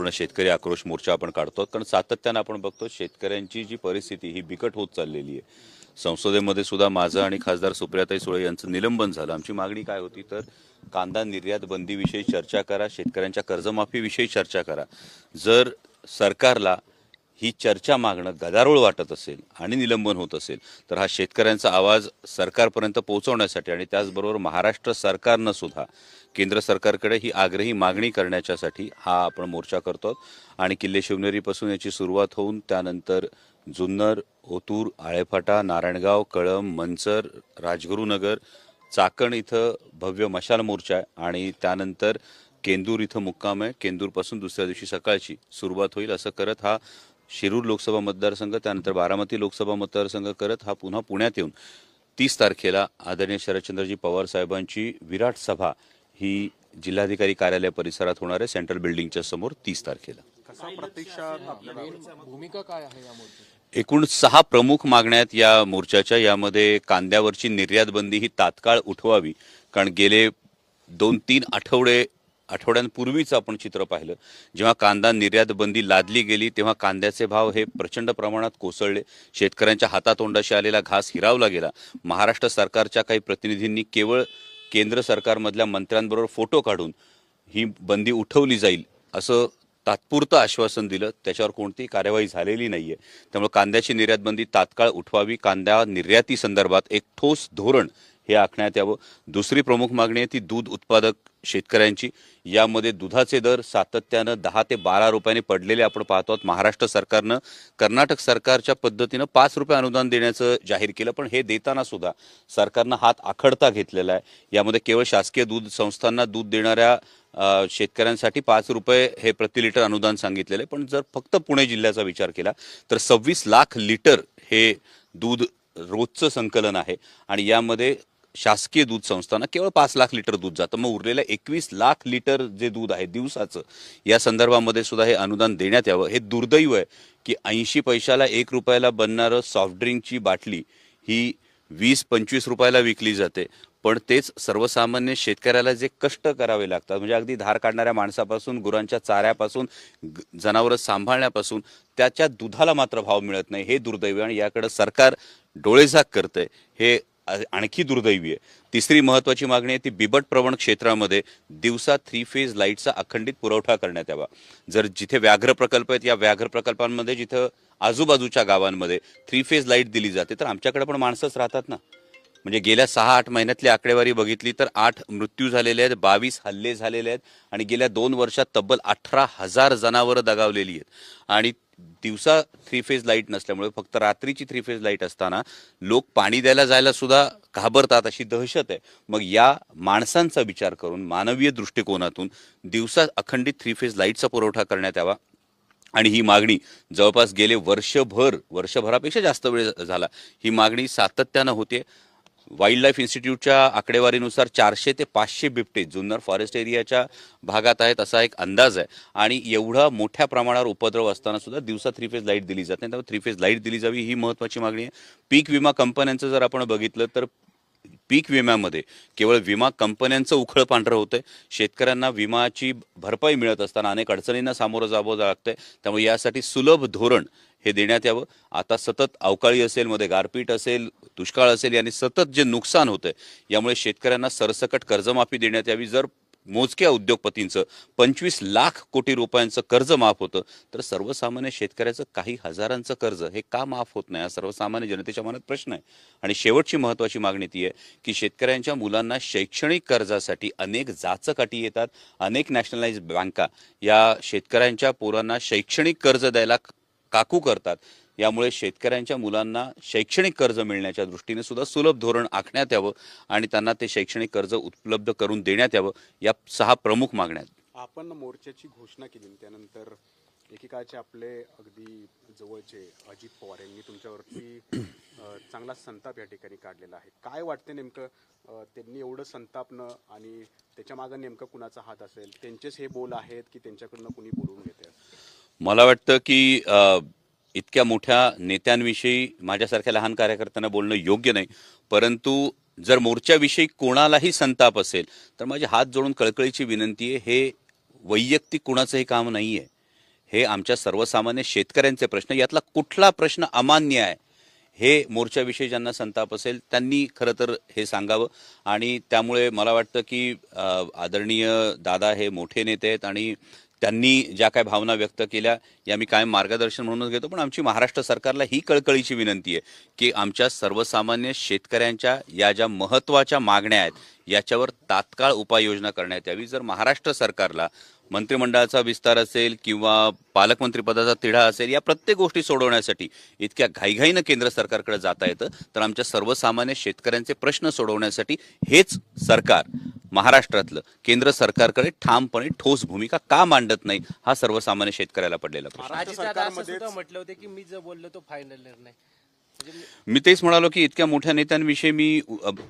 संपूर्ण शेतकरी आक्रोश मोर्चा आपण काढतो, कारण सातत्याने आपण बघतो शेतकऱ्यांची जी परिस्थिती ही बिकट होत चाललेली आहे। संसदेमध्ये सुद्धा माझं आणि खासदार सुप्रियाताई सुळे यांचं निलंबन झालं। आमची मागणी काय होती तर कांदा निर्यात बंदीविषयी चर्चा करा, शेतकऱ्यांच्या कर्जमाफीविषयी चर्चा करा। जर सरकारला ही चर्चा मागणं गदारोळ वाटत असेल आणि निलंबन होत असेल तर हा शेतकऱ्यांचा आवाज सरकारपर्यंत पोहोचवण्यासाठी आणि त्याचबरोबर महाराष्ट्र सरकारनं सुद्धा केंद्र सरकारकडे ही आग्रही मागणी करण्यासाठी हा आपण मोर्चा करतो। आणि किल्ले शिवनेरीपासून याची सुरुवात होऊन त्यानंतर जुन्नर, ओतूर, आळेफाटा, नारायणगाव, कळंब, मंचर, राजगुरुनगर, चाकण इथं भव्य मशाल मोर्चा आहे आणि त्यानंतर केंदूर इथं मुक्काम आहे। केंदूरपासून दुसऱ्या दिवशी सकाळची सुरुवात होईल। असं करत हा शिरूर लोकसभा मतदारसंघ त्यानंतर बारामती लोकसभा मतदारसंघ करत हा पुन्हा पुण्यात येऊन 30 तारखेला आदरणीय शरदचंद्रजी पवार साहेबांची विराट सभा ही जिल्हाधिकारी कार्यालय परिसरात होणार आहे, सेंट्रल बिल्डिंगच्या समोर 30 तारखेला। भूमिका काय आहे या मोर्चाची? एकूण 6 प्रमुख मागण्या आहेत या मोर्चाच्या। यामध्ये कांद्यावरची निर्यात बंदी ही तात्काळ उठवावी, कारण गेले 2-3 आठवड्यांपूर्वीच आपण चित्र पाहिलं। जेव्हा कांदा निर्यात बंदी लादली गेली तेव्हा कांद्याचे भाव हे प्रचंड प्रमाणात कोसळले, शेतकऱ्यांच्या हातातोंडाशी आलेला घास हिरावला गेला। महाराष्ट्र सरकारच्या काही प्रतिनिधींनी केवळ केंद्र सरकारमधल्या मंत्र्यांबरोबर फोटो काढून ही बंदी उठवली जाईल असं तात्पुरतं आश्वासन दिलं, त्याच्यावर कोणतीही कार्यवाही झालेली नाहीये। त्यामुळे कांद्याची निर्यात बंदी तात्काळ उठवावी, कांदा निर्याती संदर्भात एक ठोस धोरण हे आखण्यात यावं। दुसरी प्रमुख मागणी आहे ती दूध उत्पादक शेतकऱ्यांची। यामध्ये दुधाचे दर सातत्यानं 10 ते 12 रुपयांनी पडलेले आपण पाहतो। महाराष्ट्र सरकारनं कर्नाटक सरकारच्या पद्धतीनं 5 रुपये अनुदान देण्याचं जाहीर केलं, पण हे देताना सुद्धा सरकारनं हात आखडता घेतलेला आहे। यामध्ये केवळ शासकीय दूध संस्थांना दूध देणाऱ्या शेतकऱ्यांसाठी 5 रुपये हे प्रति लिटर अनुदान सांगितलेले, पण जर फक्त पुणे जिल्ह्याचा विचार केला तर 26 लाख लिटर हे दूध रोजचं संकलन आहे आणि यामध्ये शासकीय दूध संस्थांना केवळ 5 लाख लिटर दूध जातं। मग उरलेल्या 21 लाख लिटर जे दूध आहे दिवसाचं, या संदर्भामध्ये सुद्धा हे अनुदान देण्यात यावं। हे दुर्दैव आहे की 80 पैशाला 1 रुपयाला बनणारं सॉफ्ट ड्रिंकची बाटली ही 20-25 रुपयाला विकली जाते, पण तेच सर्वसामान्य शेतकऱ्याला जे कष्ट करावे लागतात, म्हणजे अगदी धार काढणाऱ्या माणसापासून, गुरांच्या चाऱ्यापासून, जनावरं सांभाळण्यापासून त्याच्या दुधाला मात्र भाव मिळत नाही। हे दुर्दैव आणि याकडे सरकार डोळेझाक करतंय, हे आणखी दुर्दैवी आहे। तिसरी महत्त्वाची मागणी आहे ती बिबट प्रवण क्षेत्रामध्ये दिवसा 3 फेज लाईटचा अखंडित पुरवठा करण्यात यावा। जर जिथे व्याघ्र प्रकल्प आहेत या व्याघ्र प्रकल्पांमध्ये जिथं आजूबाजूच्या गावांमध्ये 3 फेज लाईट दिली जाते तर आमच्याकडे पण माणसंच राहतात ना। म्हणजे गेल्या 6-8 महिन्यातली आकडेवारी बघितली तर 8 मृत्यू झालेले आहेत, 22 हल्ले झालेले आहेत आणि गेल्या 2 वर्षात तब्बल 18,000 जनावरं दगावलेली आहेत। आणि दिवसा 3 फेज लाईट नसल्यामुळे फक्त रात्रीची 3 फेज लाईट असताना लोक पाणी द्यायला जायला सुद्धा घाबरतात, अशी दहशत आहे। मग या माणसांचा विचार करून मानवीय दृष्टिकोनातून दिवसा अखंडित 3 फेज लाईटचा पुरवठा करण्यात यावा। आणि ही मागणी जवळपास गेले वर्षभरापेक्षा जास्त वेळ झाला ही मागणी सातत्यानं होते। वाईल्ड लाईफ इन्स्टिट्यूटच्या आकडेवारीनुसार 400 ते 500 बिबटे जुन्नर फॉरेस्ट एरियाच्या भागात आहेत असा एक अंदाज आहे आणि एवढा मोठ्या प्रमाणावर उपद्रव असताना सुद्धा दिवसा 3 फेज लाईट दिली जात नाही, त्यामुळे 3 फेज लाईट दिली जावी ही महत्त्वाची मागणी आहे। पीक विमा कंपन्यांचं जर आपण बघितलं तर पीक विम्यामध्ये केवळ विमा कंपन्यांचं उखळ पांढरं होतंय, शेतकऱ्यांना विमाची भरपाई मिळत असताना अनेक अडचणींना सामोरं जावं लागतंय। त्यामुळे यासाठी सुलभ धोरण हे देण्यात यावं। आता सतत अवकाळी असेल, मध्ये गारपीट असेल, दुष्काळ असेल, याने सतत जे नुकसान होतंय यामुळे शेतकऱ्यांना सरसकट कर्जमाफी देण्यात यावी। जर मोजक्या उद्योगपतींचं 25 लाख कोटी रुपयांचं कर्ज माफ होतं तर सर्वसामान्य शेतकऱ्याचं काही हजारांचं कर्ज हे का माफ होत नाही, हा सर्वसामान्य जनतेच्या मनात प्रश्न आहे। आणि शेवटची महत्त्वाची मागणी ती आहे की शेतकऱ्यांच्या मुलांना शैक्षणिक कर्जासाठी अनेक जाचक अटी येतात, अनेक नॅशनलाइज बँका या शेतकऱ्यांच्या पोरांना शैक्षणिक कर्ज द्यायला काकू करतात। यामुळे शेतकऱ्यांच्या मुलांना शैक्षणिक कर्ज मिळण्याच्या दृष्टीने सुद्धा सुलभ धोरण आखण्यात यावं आणि त्यांना ते शैक्षणिक कर्ज उपलब्ध करून देण्यात यावं। या 6 प्रमुख मागण्या आहेत। आपण मोर्चाची घोषणा केली त्यानंतर एकेकाळचे आपले अगदी जवळचे अजित पवार यांनी तुमच्यावरती चांगला संताप या ठिकाणी काढलेला आहे। काय वाटते नेमकं त्यांनी एवढं संतापणं आणि त्याच्या मागे नेमकं कुणाचा हात असेल? त्यांचेच हे बोल आहेत की त्यांच्याकडनं कुणी बोलवून घेते? मला वाटतं की इतक्या मोठ्या नेत्यांविषयी माझ्यासारख्या लहान कार्यकर्त्यांना बोलणं योग्य नाही, परंतु जर मोर्चाविषयी कोणालाही संताप असेल तर माझे हात जोडून कळकळीची विनंती आहे, हे वैयक्तिक कुणाचंही काम नाहीये। हे आमच्या सर्वसामान्य शेतकऱ्यांचे प्रश्न, यातला कुठला प्रश्न अमान्य आहे हे मोर्चाविषयी ज्यांना संताप असेल त्यांनी खरं तर हे सांगावं. आणि त्यामुळे मला वाटतं की आदरणीय दादा हे मोठे नेते आहेत आणि त्यांनी ज्या काय भावना व्यक्त केल्या या मी कायम मार्गदर्शन म्हणूनच घेतो. पण आमची महाराष्ट्र सरकारला ही कळकळीची विनंती आहे की आमच्या सर्वसामान्य शेतकऱ्यांच्या या ज्या महत्त्वाच्या मागण्या आहेत याच्यावर तात्काळ उपाययोजना करण्यात यावी. जर महाराष्ट्र सरकारला मंत्रिमंडळाचा विस्तार असेल किंवा पालकमंत्रीपदाचा तिढा असेल या प्रत्येक गोष्टी सोडवण्यासाठी इतक्या घाईघाईनं केंद्र सरकारकडे जाता येतं, तर आमच्या सर्वसामान्य शेतकऱ्यांचे प्रश्न सोडवण्यासाठी हेच सरकार महाराष्ट्रातलं केंद्र सरकारकडे ठामपणे ठोस भूमिका का मांडत नाही हा सर्वसामान्य शेतकऱ्याला पडलेला प्रश्न. अजितदादा असं सुद्धा म्हटलं होते की मी जो बोललो तो फायनल निर्णय. मी तेच म्हणालो की इतक्या मोठ्या नेत्यांविषयी मी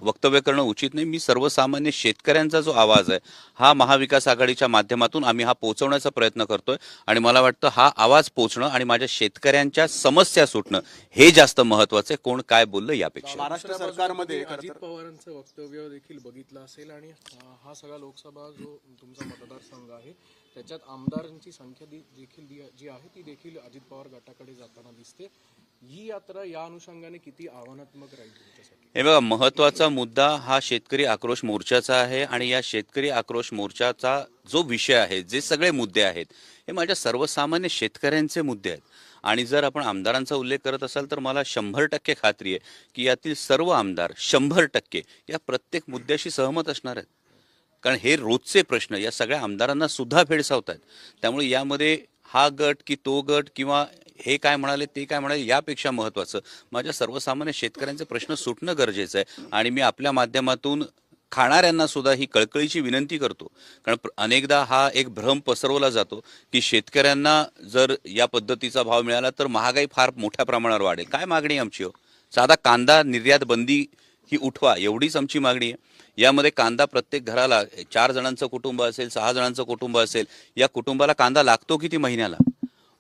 वक्तव्य करणं उचित नाही. मी सर्वसामान्य शेतकऱ्यांचा जो आवाज आहे हा महाविकास आघाडीच्या माध्यमातून आम्ही हा पोहोचवण्याचा प्रयत्न करतोय आणि मला वाटतं हा आवाज पोहोचणं आणि माझ्या शेतकऱ्यांच्या समस्या सुटणं हे जास्त महत्वाचं आहे, कोण काय बोललं यापेक्षा. महाराष्ट्र सरकारमध्ये अजित पवारांचं वक्तव्य देखील बघितलं असेल आणि हा सगळा लोकसभा जो तुमचा मतदारसंघ आहे त्याच्यात आमदारांची संख्या देखील जी आहे ती देखील अजित पवार गटाकडे जाताना दिसते. ही यात्रा या अनुषंगाने किती आव्हानात्मक राहील तुमच्यासाठी? हे बघा, महत्वाचा मुद्दा हा शेतकरी आक्रोश मोर्चाचा आहे आणि या शेतकरी आक्रोश मोर्चाचा जो विषय आहे, जे सगळे मुद्दे आहेत हे माझ्या सर्वसामान्य शेतकऱ्यांचे मुद्दे आहेत. आणि जर आपण आमदारांचा उल्लेख करत असाल तर मला 100% खात्री आहे की यातील सर्व आमदार 100% या प्रत्येक मुद्द्याशी सहमत असणार आहेत, कारण हे रोजचे प्रश्न या सगळ्या आमदारांना सुद्धा भेडसावत आहेत. त्यामुळे यामध्ये हा गट की तो गट किंवा हे काय म्हणाले ते काय म्हणाले यापेक्षा महत्त्वाचं माझ्या सर्वसामान्य शेतकऱ्यांचे प्रश्न सुटणं गरजेचं आहे. आणि मी आपल्या माध्यमातून खाणाऱ्यांना सुद्धा ही कळकळीची विनंती करतो, कारण अनेकदा हा एक भ्रम पसरवला जातो की शेतकऱ्यांना जर या पद्धतीचा भाव मिळाला तर महागाई फार मोठ्या प्रमाणावर वाढेल. काय मागणी आमची हो? साधा कांदा निर्यात बंदी ही उठवा एवढीच आमची मागणी आहे. यामध्ये कांदा प्रत्येक घराला 4 जणांचं कुटुंब असेल 6 जणांचं कुटुंब असेल या कुटुंबाला कांदा लागतो किती महिन्याला?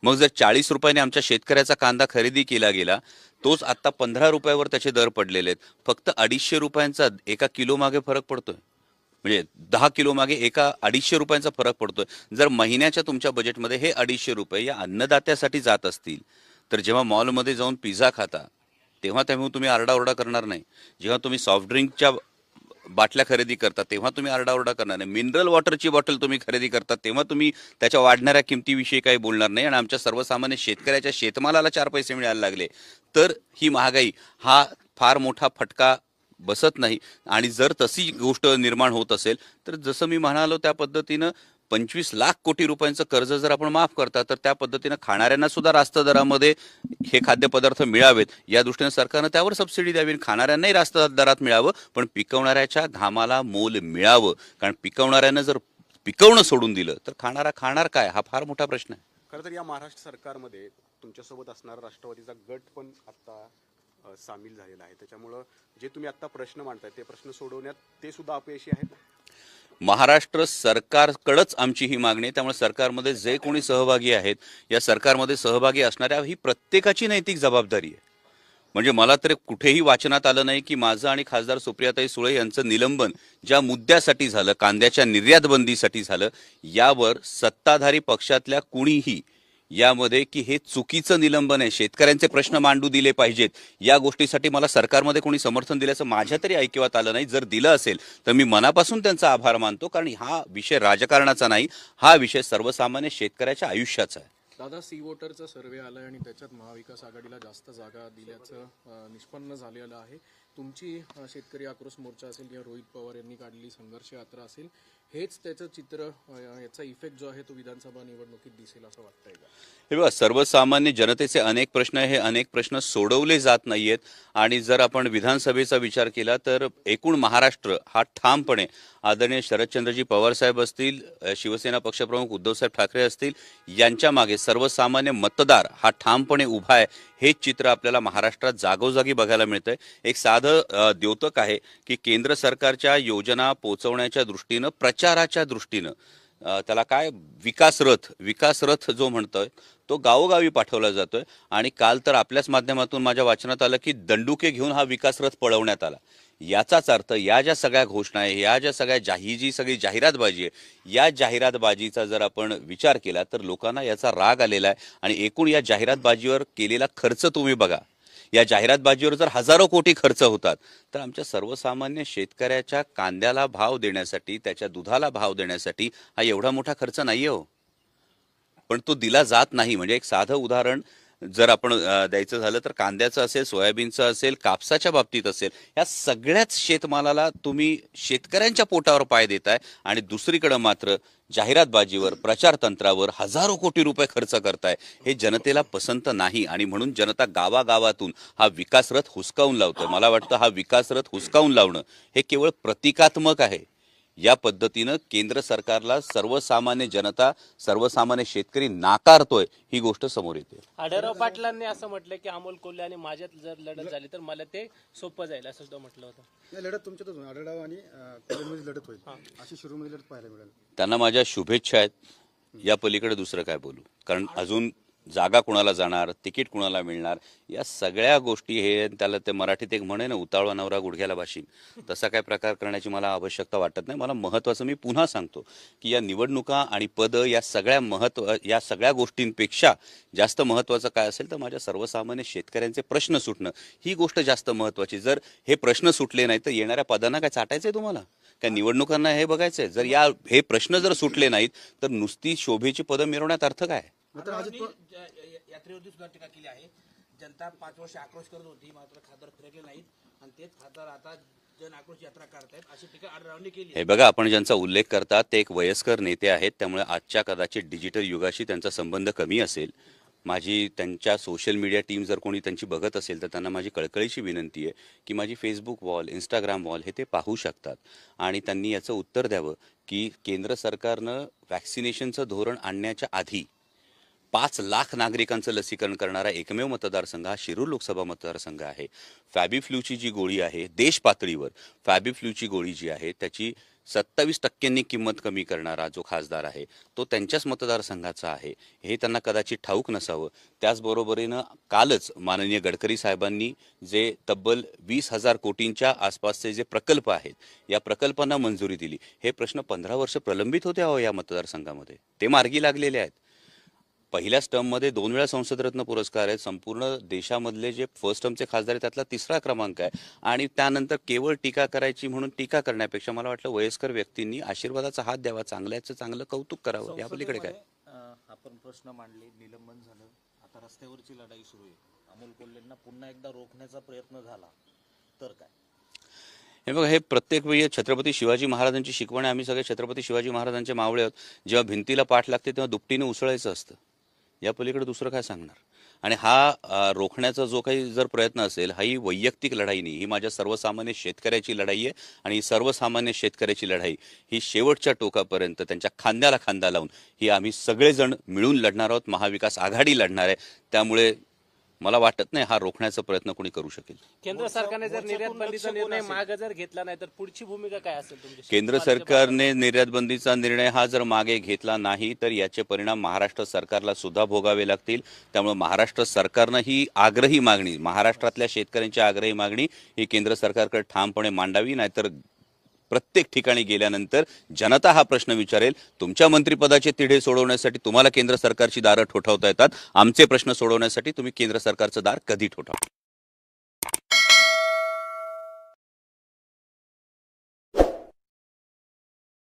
मग जर 40 रुपयाने आमच्या शेतकऱ्याचा कांदा खरेदी केला गेला तोच आता 15 रुपयावर त्याचे दर पडलेले आहेत. फक्त 250 रुपयांचा एका किलो मागे फरक पडतोय, म्हणजे 10 किलो मागे 250 रुपयांचा फरक पडतोय. जर महिन्याच्या तुमच्या बजेटमध्ये हे 250 रुपये या अन्नदात्यासाठी जात असतील तर जेव्हा मॉलमध्ये जाऊन पिझ्झा खाता तेव्हा तुम्ही आरडाओरडा करणार नाही. जेव्हा तुम्ही सॉफ्ट ड्रिंकच्या बाटल्या खरेदी करता तेव्हा तुम्ही आरडाओरडा करणार नाही. मिनरल वॉटरची बॉटल तुम्ही खरेदी करता तेव्हा तुम्ही त्याच्या वाढणाऱ्या किमतीविषयी काही बोलणार नाही. आणि आमच्या सर्वसामान्य शेतकऱ्याच्या शेतमालाला 4 पैसे मिळायला लागले तर ही महागाई हा फार मोठा फटका बसत नाही. आणि जर तशी गोष्ट निर्माण होत असेल तर जसं मी म्हणालो त्या पद्धतीनं 25 लाख कोटी रुपयांचं कर्ज जर आपण माफ करता तर त्या पद्धतीनं खाणाऱ्यांना सुद्धा रास्त दरामध्ये हे खाद्यपदार्थ मिळावेत या दृष्टीने सरकारनं त्यावर सबसिडी द्यावी. खाणाऱ्यांनाही रास्त दरात मिळावं पण पिकवणाऱ्याच्या घामाला मोल मिळावं, कारण पिकवणाऱ्यानं जर पिकवणं सोडून दिलं तर खाणारा खाणार काय हा फार मोठा प्रश्न आहे. खरं तर या महाराष्ट्र सरकारमध्ये तुमच्यासोबत असणारा राष्ट्रवादीचा गट पण आता सामील झालेला आहे. त्याच्यामुळं जे तुम्ही आता प्रश्न मांडताय ते प्रश्न सोडवण्यात ते सुद्धा अपयशी आहेत. महाराष्ट्र सरकारकडंच आमची ही मागणी आहे. त्यामुळे सरकारमध्ये जे कोणी सहभागी आहेत या सरकारमध्ये सहभागी असणाऱ्या ही प्रत्येकाची नैतिक जबाबदारी आहे. म्हणजे मला तर कुठेही वाचनात आलं नाही की माझं आणि खासदार सुप्रियाताई सुळे यांचं निलंबन ज्या मुद्द्यासाठी झालं, कांद्याच्या निर्यात बंदीसाठी झालं, यावर सत्ताधारी पक्षातल्या कुणीही यामध्ये की हे चुकीचं निलंबन आहे, शेतकऱ्यांचे प्रश्न मांडू दिले पाहिजेत या गोष्टीसाठी मला सरकारमध्ये कोणी समर्थन दिल्याचं माझ्या तरी ऐकिवात आलं नाही. जर दिलं असेल तर मी मनापासून त्यांचा आभार मानतो, कारण हा विषय राजकारणाचा नाही, हा विषय सर्वसामान्य शेतकऱ्याच्या आयुष्याचा आहे. दादा, सी वोटरचा सर्वे आलाय आणि त्याच्यात महाविकास आघाडीला जास्त जागा दिल्याचं निष्पन्न झालेलं आहे. तुमची शेतकरी आक्रोश मोर्चा असेल किंवा रोहित पवार यांनी काढलेली संघर्ष यात्रा असेल, हेच त्याचं चित्र, याचा इफेक्ट जो आहे तो विधानसभा निवडणुकीत दिसेल असं वाटतंय का? हे बघा, सर्वसामान्य जनतेचे अनेक प्रश्न, हे अनेक प्रश्न सोडवले जात नाहीयेत. आणि जर आपण विधानसभेचा विचार केला तर एकूण महाराष्ट्र हा ठामपणे आदरणीय शरदचंद्रजी पवार साहेब असतील, शिवसेना पक्षप्रमुख उद्धवसाहेब ठाकरे असतील, यांच्या मागे सर्वसामान्य मतदार हा ठामपणे उभा आहे. हे चित्र आपल्याला महाराष्ट्रात जागोजागी बघायला मिळतंय. एक साधं द्योतक आहे की केंद्र सरकारच्या योजना पोहोचवण्याच्या दृष्टीनं, प्रचाराच्या दृष्टीनं त्याला काय विकास रथ जो म्हणतोय तो गावोगावी पाठवला जातोय. आणि काल तर आपल्याच माध्यमातून माझ्या वाचनात आलं की दंडुके घेऊन हा विकास रथ पळवण्यात आला. याचाच अर्थ या ज्या सगळ्या घोषणा आहे, या ज्या सगळ्या ही जी सगळी जाहिरातबाजी आहे, या जाहिरातबाजीचा जर आपण विचार केला तर लोकांना याचा राग आलेला आहे. आणि एकूण या जाहिरातबाजीवर केलेला खर्च तुम्ही बघा. या जाहिरातबाजीवर जर हजारो कोटी खर्च होतात तर आमच्या सर्वसामान्य शेतकऱ्याच्या कांद्याला भाव देण्यासाठी, त्याच्या दुधाला भाव देण्यासाठी हा एवढा मोठा खर्च नाहीये हो. पण तो दिला जात नाही. म्हणजे एक साधं उदाहरण जर आपण द्यायचं झालं तर कांद्याचं असेल, सोयाबीनचं असेल, कापसाच्या बाबतीत असेल, या सगळ्याच शेतमालाला तुम्ही शेतकऱ्यांच्या पोटावर पाय देताय आणि दुसरीकडे मात्र जाहिरातबाजीवर, प्रचार तंत्रावर हजारो कोटी रुपये खर्च करताय. हे जनतेला पसंत नाही आणि म्हणून जनता गावागावातून हा विकास रथ हुसकावून लावतोय. मला वाटतं हा विकास रथ हुसकावून लावणं हे केवळ प्रतिकात्मक आहे. या पद्धतीनं केंद्र सरकारला सर्वसामान्य जनता, सर्वसामान्य शेतकरी नाकारतोय, ही गोष्ट समोर येते. आढळराव पाटलांनी असं म्हटलं की अमोल कोल्हे आणि माझ्यात जर लढत झाली तर मला ते सोपं जाईल असं सुद्धा म्हटलं होतं. नाही, लढत तुमच्यातच होईल. आढळराव आणि कोल्हेमध्ये लढत होईल, अशी शिरूरमध्ये लढत पाहायला मिळेल. त्यांना माझ्या शुभेच्छा आहेत. या पलीकडे दुसरं काय बोलू, कारण अजून जागा कुणाला जाणार, तिकीट कुणाला मिळणार, या सगळ्या गोष्टी हे त्याला ते मराठीत एक म्हणे ना, उतावळा नवरा गुडघ्याला बाशिंग, तसा काय प्रकार करण्याची मला आवश्यकता वाटत नाही. मला महत्त्वाचं मी पुन्हा सांगतो की या निवडणुका आणि पद या सगळ्या गोष्टींपेक्षा जास्त महत्त्वाचं काय असेल तर माझ्या सर्वसामान्य शेतकऱ्यांचे प्रश्न सुटणं, ही गोष्ट जास्त महत्त्वाची. जर हे प्रश्न सुटले नाही तर येणाऱ्या पदांना काय चाटायचंय तुम्हाला, काय निवडणुकांना हे बघायचंय? जर हे प्रश्न जर सुटले नाहीत तर नुसती शोभेची पदं मिरवण्यात अर्थ काय? यात्रेवरती सुद्धा टीका केली आहे. जनता 5 वर्ष आक्रोश करत होती, मात्र खासदार फिरकले नाहीत आणि तेच खासदार आता जन आक्रोश यात्रा करतायत, अशी टीका आढळरावांनी केली. हे बघा, आपण ज्यांचा उल्लेख करतात ते एक वयस्कर नेते आहेत, त्यामुळे आजच्या कदाचित डिजिटल युगाशी त्यांचा संबंध कमी असेल. माझी त्यांच्या सोशल मीडिया टीम जर कोणी त्यांची बघत असेल तर त्यांना माझी कळकळीची विनंती आहे की माझी फेसबुक वॉल, इंस्टाग्राम वॉल हे ते पाहू शकतात आणि त्यांनी याचं उत्तर द्यावं की केंद्र सरकारनं वॅक्सिनेशनचं धोरण आणण्याच्या आधी 5 लाख नागरिकांचं लसीकरण करणारा एकमेव मतदारसंघ हा शिरूर लोकसभा मतदारसंघ आहे. फॅबीफ्लूची जी गोळी आहे, देश पातळीवर फॅबीफ्लूची गोळी जी आहे त्याची 27% किंमत कमी करणारा जो खासदार आहे तो त्यांच्याच मतदारसंघाचा आहे, हे त्यांना कदाचित ठाऊक नसावं. त्याचबरोबरीनं कालच माननीय गडकरी साहेबांनी जे तब्बल 20,000 कोटींच्या आसपासचे जे प्रकल्प आहेत, या प्रकल्पांना मंजुरी दिली. हे प्रश्न 15 वर्ष प्रलंबित होते अहो या मतदारसंघामध्ये, ते मार्गी लागलेले आहेत. पहिल्याच टर्ममध्ये 2 वेळा संसदरत्न पुरस्कार आहेत. संपूर्ण देशामधले जे फर्स्ट टर्मचे खासदार आहेत त्यातला 3रा क्रमांक आहे. आणि त्यानंतर केवळ टीका करायची म्हणून टीका करण्यापेक्षा मला वाटलं वयस्कर व्यक्तींनी आशीर्वादाचा हात द्यावा, चांगल्याचं चांगलं कौतुक करावं. या पलीकडे काय? आपण प्रश्न मांडले, निलंबन झालं, आता रस्त्यावरची लढाई सुरू आहे. अमोल कोल्हेंना पुन्हा एकदा रोखण्याचा प्रयत्न झाला तर काय? हे बघा, हे प्रत्येक वेळी छत्रपती शिवाजी महाराजांची शिकवण आहे. आम्ही सगळे छत्रपती शिवाजी महाराजांचे मावळे आहोत. जेव्हा भिंतीला पाठ लागते तेव्हा दुपटीने उसळायचं असतं. या पलीकडे दुसरं काय सांगणार? आणि हा रोखण्याचा जो काही जर प्रयत्न असेल, ही वैयक्तिक लढाई नाही, ही माझ्या सर्वसामान्य शेतकऱ्याची लढाई आहे. आणि सर्वसामान्य शेतकऱ्याची लढाई ही शेवटच्या टोकापर्यंत त्यांच्या खांद्याला खांदा लावून ही आम्ही सगळेजण मिळून लढणार आहोत. महाविकास आघाडी लढणार आहे. त्यामुळे मला वाटत नाही हा रोखण्याचा प्रयत्न कोणी करू शकेल. केंद्र सरकारने जर निर्यात बंदीचा निर्णय मागे जर घेतला नाही तर पुढची भूमिका काय असेल तुमची? केंद्र सरकारने निर्यात बंदीचा निर्णय हा जर मागे घेतला नाही तर याचे परिणाम महाराष्ट्र सरकारला सुद्धा भोगावे लागतील. त्यामुळे महाराष्ट्र सरकारनं ही आग्रही मागणी, महाराष्ट्रातल्या शेतकऱ्यांची आग्रही मागणी ही केंद्र सरकारकडे ठामपणे मांडावी. नाहीतर प्रत्येक ठिकाणी गेल्यानंतर जनता हा प्रश्न विचारेल, तुमच्या मंत्रिपदाचे तिढे सोडवण्यासाठी तुम्हाला केंद्र सरकारची दारं ठोठावता येतात, आमचे प्रश्न सोडवण्यासाठी तुम्ही केंद्र सरकारचं दार कधी ठोठावता?